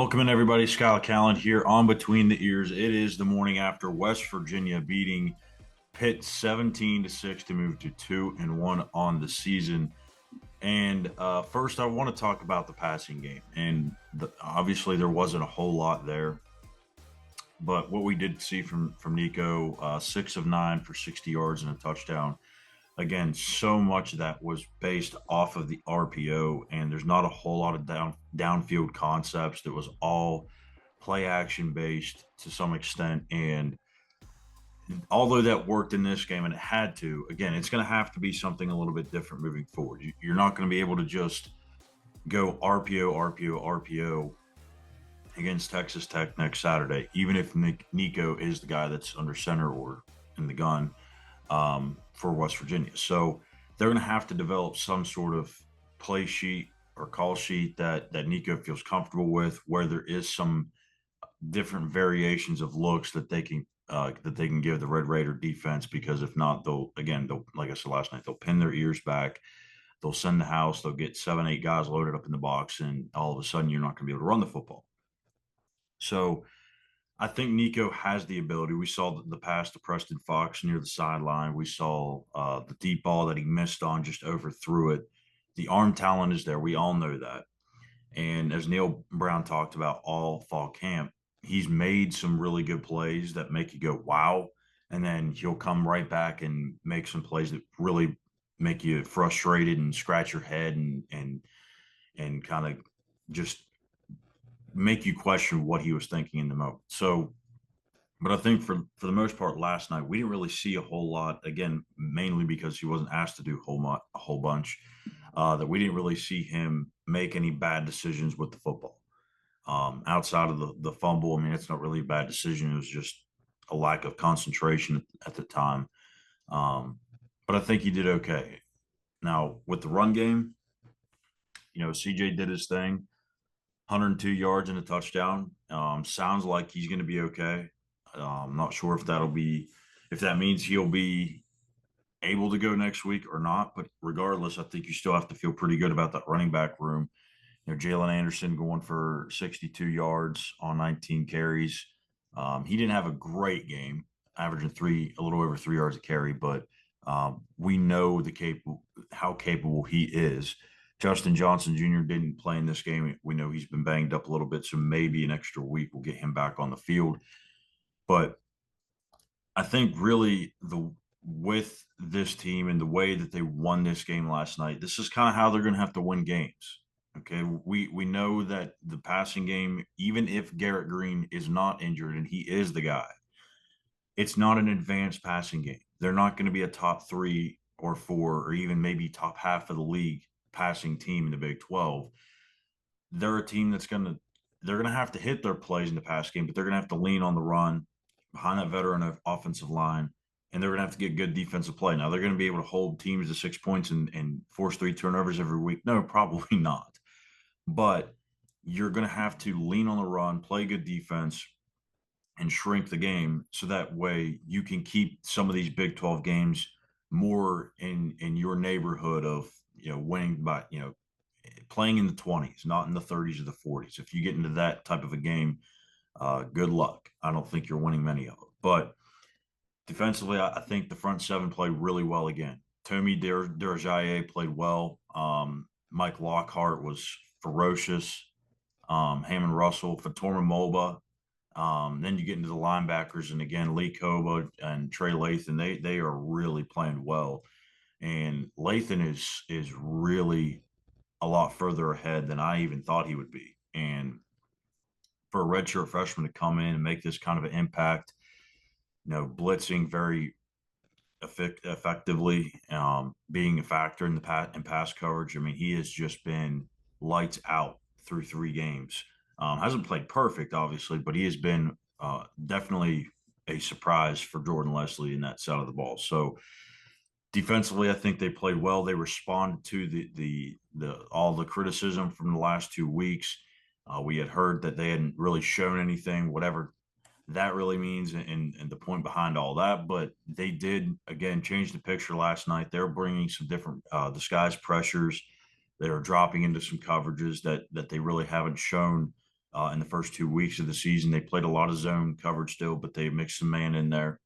Welcome in, everybody. Schuyler Callihan here on Between the Ears. It is the morning after West Virginia beating Pitt 17-6 to move to 2-1 on the season. And first, I want to talk about the passing game. And obviously, there wasn't a whole lot there. But what we did see from Nicco, 6 of 9 for 60 yards and a touchdown. Again, so much of that was based off of the RPO, and there's not a whole lot of downfield concepts. That was all play action based to some extent. And although that worked in this game and it had to, again, it's going to have to be something a little bit different moving forward. You're not going to be able to just go RPO against Texas Tech next Saturday, even if Nicco is the guy that's under center or in the gun for West Virginia. So they're going to have to develop some sort of play sheet or call sheet that Nicco feels comfortable with, where there is some different variations of looks that they can give the Red Raider defense. Because if not, they'll like I said last night, they'll pin their ears back. They'll send the house. They'll get 7-8 guys loaded up in the box, and all of a sudden you're not going to be able to run the football. So I think Nicco has the ability. We saw the pass to Preston Fox near the sideline. We saw the deep ball that he missed on, just overthrew it. The arm talent is there. We all know that. And as Neil Brown talked about all fall camp, he's made some really good plays that make you go, wow. And then he'll come right back and make some plays that really make you frustrated and scratch your head and kind of just make you question what he was thinking in the moment. So, but I think for the most part last night, we didn't really see a whole lot, again, mainly because he wasn't asked to do a whole bunch, that we didn't really see him make any bad decisions with the football. Outside of the fumble, I mean, it's not really a bad decision. It was just a lack of concentration at the time. But I think he did okay. Now, with the run game, CJ did his thing. 102 yards and a touchdown. Sounds like he's going to be okay. I'm not sure if that means he'll be able to go next week or not. But regardless, I think you still have to feel pretty good about that running back room. Jalen Anderson going for 62 yards on 19 carries. He didn't have a great game, averaging a little over 3 yards a carry, but we know how capable he is. Justin Johnson Jr. didn't play in this game. We know he's been banged up a little bit, so maybe an extra week will get him back on the field. But I think really with this team and the way that they won this game last night, this is kind of how they're going to have to win games. Okay, we know that the passing game, even if Garrett Greene is not injured and he is the guy, it's not an advanced passing game. They're not going to be a top 3 or 4 or even maybe top half of the league passing team in the Big 12. They're a team they're going to have to hit their plays in the pass game, but they're going to have to lean on the run behind that veteran offensive line, and they're going to have to get good defensive play. Now, they're going to be able to hold teams to 6 points and force 3 turnovers every week. No, probably not. But you're going to have to lean on the run, play good defense, and shrink the game so that way you can keep some of these Big 12 games more in your neighborhood of winning by playing in the 20s, not in the 30s or the 40s. If you get into that type of a game, good luck. I don't think you're winning many of them. But defensively, I think the front seven played really well again. Tommy Durajaye played well. Mike Lockhart was ferocious. Hammond Russell, Fatorma Mulba. Then you get into the linebackers, and again, Lee Koba and Trey Lathan, they are really playing well. And Lathan is really a lot further ahead than I even thought he would be. And for a redshirt freshman to come in and make this kind of an impact, blitzing very effectively, being a factor in pass coverage. I mean, he has just been lights out through 3 games. Hasn't played perfect, obviously, but he has been definitely a surprise for Jordan Leslie in that side of the ball. So defensively, I think they played well. They responded to the all the criticism from the last 2 weeks. We had heard that they hadn't really shown anything, whatever that really means, and the point behind all that. But they did, again, change the picture last night. They're bringing some different disguised pressures. They are dropping into some coverages that they really haven't shown in the first 2 weeks of the season. They played a lot of zone coverage still, but they mixed some man in there.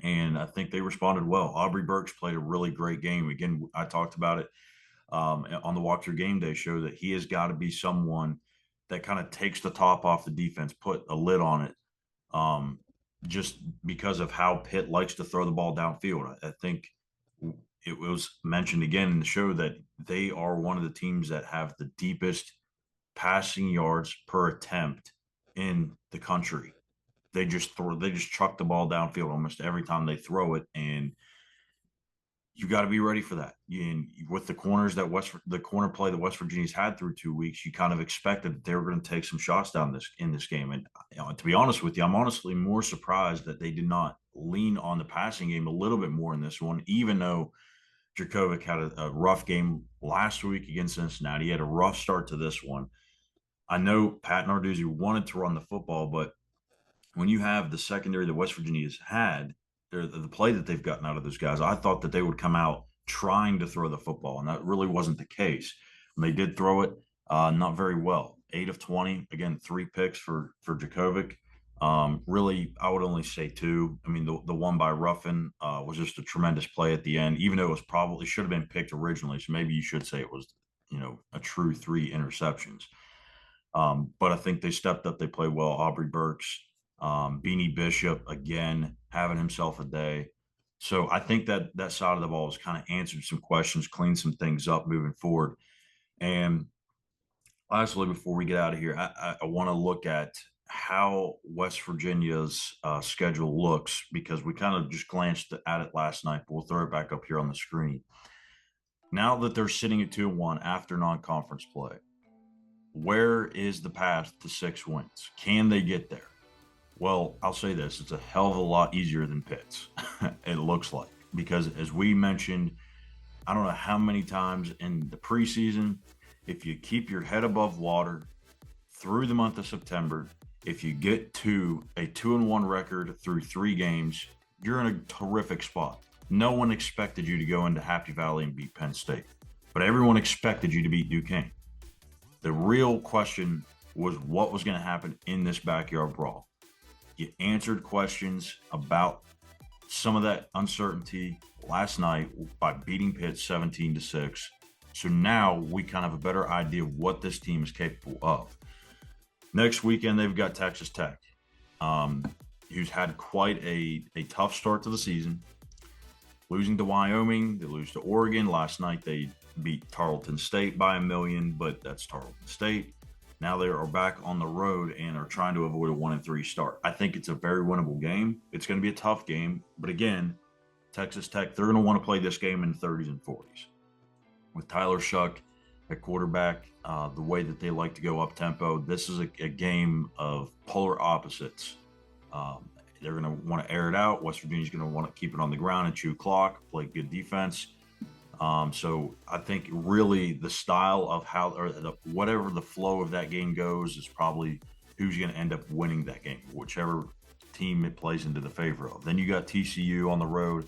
And I think they responded well. Aubrey Burks played a really great game. Again, I talked about it on the Walkthrough Game Day show that he has got to be someone that kind of takes the top off the defense, put a lid on it, just because of how Pitt likes to throw the ball downfield. I think it was mentioned again in the show that they are one of the teams that have the deepest passing yards per attempt in the country. They just chuck the ball downfield almost every time they throw it, and you got to be ready for that. And with the corners that the corner play that West Virginia's had through 2 weeks, you kind of expected that they were going to take some shots down in this game. And to be honest with you, I'm honestly more surprised that they did not lean on the passing game a little bit more in this one, even though Jurkovec had a rough game last week against Cincinnati. He had a rough start to this one. I know Pat Narduzzi wanted to run the football, but when you have the secondary that West Virginia's had, the play that they've gotten out of those guys, I thought that they would come out trying to throw the football, and that really wasn't the case. When they did throw it, not very well. 8 of 20, again, 3 picks for Jurkovec. Really, I would only say 2. I mean, the one by Ruffin was just a tremendous play at the end, even though it was probably should have been picked originally. So maybe you should say it was, a true 3 interceptions. But I think they stepped up. They played well. Aubrey Burks, Beanie Bishop, again, having himself a day. So I think that side of the ball has kind of answered some questions, cleaned some things up moving forward. And lastly, before we get out of here, I want to look at how West Virginia's schedule looks, because we kind of just glanced at it last night, but we'll throw it back up here on the screen. Now that they're sitting at 2-1 after non-conference play, where is the path to 6 wins? Can they get there? Well, I'll say this. It's a hell of a lot easier than Pitt's, it looks like. Because as we mentioned, I don't know how many times in the preseason, if you keep your head above water through the month of September, if you get to a 2-1 record through 3 games, you're in a terrific spot. No one expected you to go into Happy Valley and beat Penn State, but everyone expected you to beat Duquesne. The real question was what was going to happen in this backyard brawl. You answered questions about some of that uncertainty last night by beating Pitt 17-6. So now we kind of have a better idea of what this team is capable of. Next weekend, they've got Texas Tech, who's had quite a tough start to the season. Losing to Wyoming, they lose to Oregon. Last night, they beat Tarleton State by 1 million, but that's Tarleton State. Now they are back on the road and are trying to avoid a 1-3 start. I think it's a very winnable game. It's going to be a tough game, but again, Texas Tech, they're going to want to play this game in the 30s and 40s. With Tyler Shuck at quarterback, the way that they like to go up tempo, this is a game of polar opposites. They're going to want to air it out. West Virginia's going to want to keep it on the ground and chew clock, play good defense. So I think really the style of how, or whatever the flow of that game goes, is probably who's going to end up winning that game, whichever team it plays into the favor of. Then you got TCU on the road,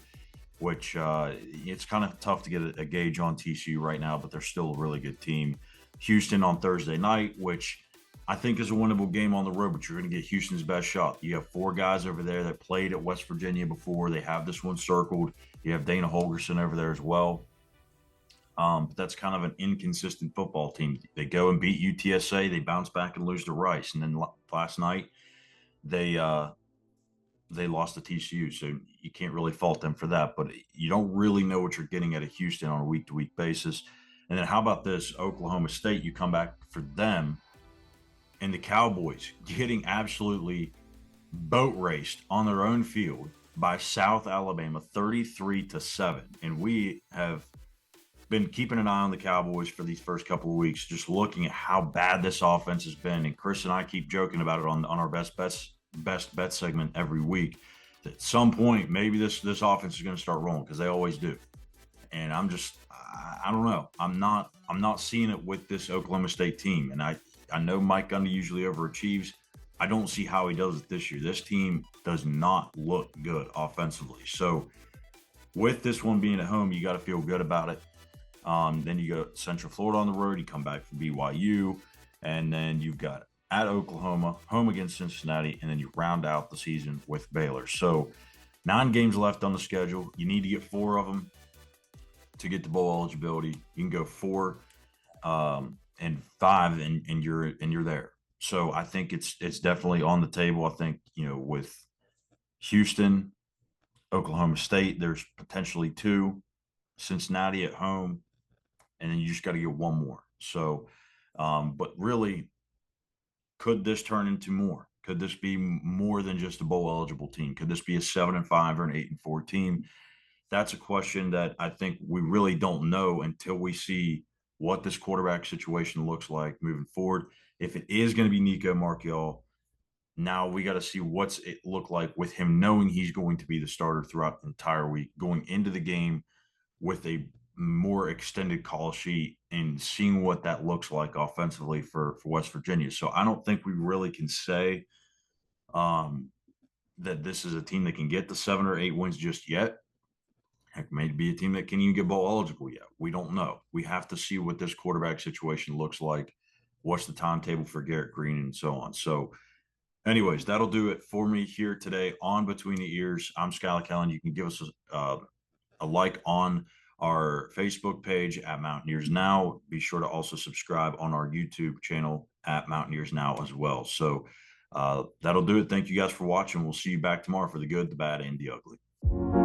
which it's kind of tough to get a gauge on TCU right now, but they're still a really good team. Houston on Thursday night, which I think is a winnable game on the road, but you're going to get Houston's best shot. You have 4 guys over there that played at West Virginia before. They have this one circled. You have Dana Holgerson over there as well. But that's kind of an inconsistent football team. They go and beat UTSA. They bounce back and lose to Rice. And then last night, they lost to TCU. So you can't really fault them for that. But you don't really know what you're getting out of Houston on a week-to-week basis. And then how about this? Oklahoma State, you come back for them. And the Cowboys getting absolutely boat raced on their own field by South Alabama, 33-7. And we have been keeping an eye on the Cowboys for these first couple of weeks, just looking at how bad this offense has been. And Chris and I keep joking about it on our best bet segment every week. At some point, maybe this offense is going to start rolling, because they always do. And I don't know. I'm not seeing it with this Oklahoma State team. And I know Mike Gundy usually overachieves. I don't see how he does it this year. This team does not look good offensively. So with this one being at home, you got to feel good about it. Then you go Central Florida on the road. You come back from BYU, and then you've got at Oklahoma, home against Cincinnati, and then you round out the season with Baylor. So 9 games left on the schedule. You need to get 4 of them to get the bowl eligibility. You can go 4 and 5, and you're there. So I think it's definitely on the table. I think with Houston, Oklahoma State, there's potentially 2, Cincinnati at home, and then you just got to get 1 more. So, but really, could this turn into more? Could this be more than just a bowl eligible team? Could this be a 7-5 or an 8-4 team? That's a question that I think we really don't know until we see what this quarterback situation looks like moving forward. If it is going to be Nicco Marchiol, now we got to see what's it look like with him knowing he's going to be the starter throughout the entire week, going into the game with a more extended call sheet and seeing what that looks like offensively for West Virginia. So I don't think we really can say that this is a team that can get the 7 or 8 wins just yet. Heck, may be a team that can even get bowl eligible yet. We don't know. We have to see what this quarterback situation looks like. What's the timetable for Garrett Greene and so on. So, anyways, that'll do it for me here today on Between the Ears. I'm Schuyler Callihan. You can give us a like on our Facebook page at Mountaineers Now. Be sure to also subscribe on our YouTube channel at Mountaineers Now as well. So that'll do it. Thank you guys for watching. We'll see you back tomorrow for the good, the bad, and the ugly.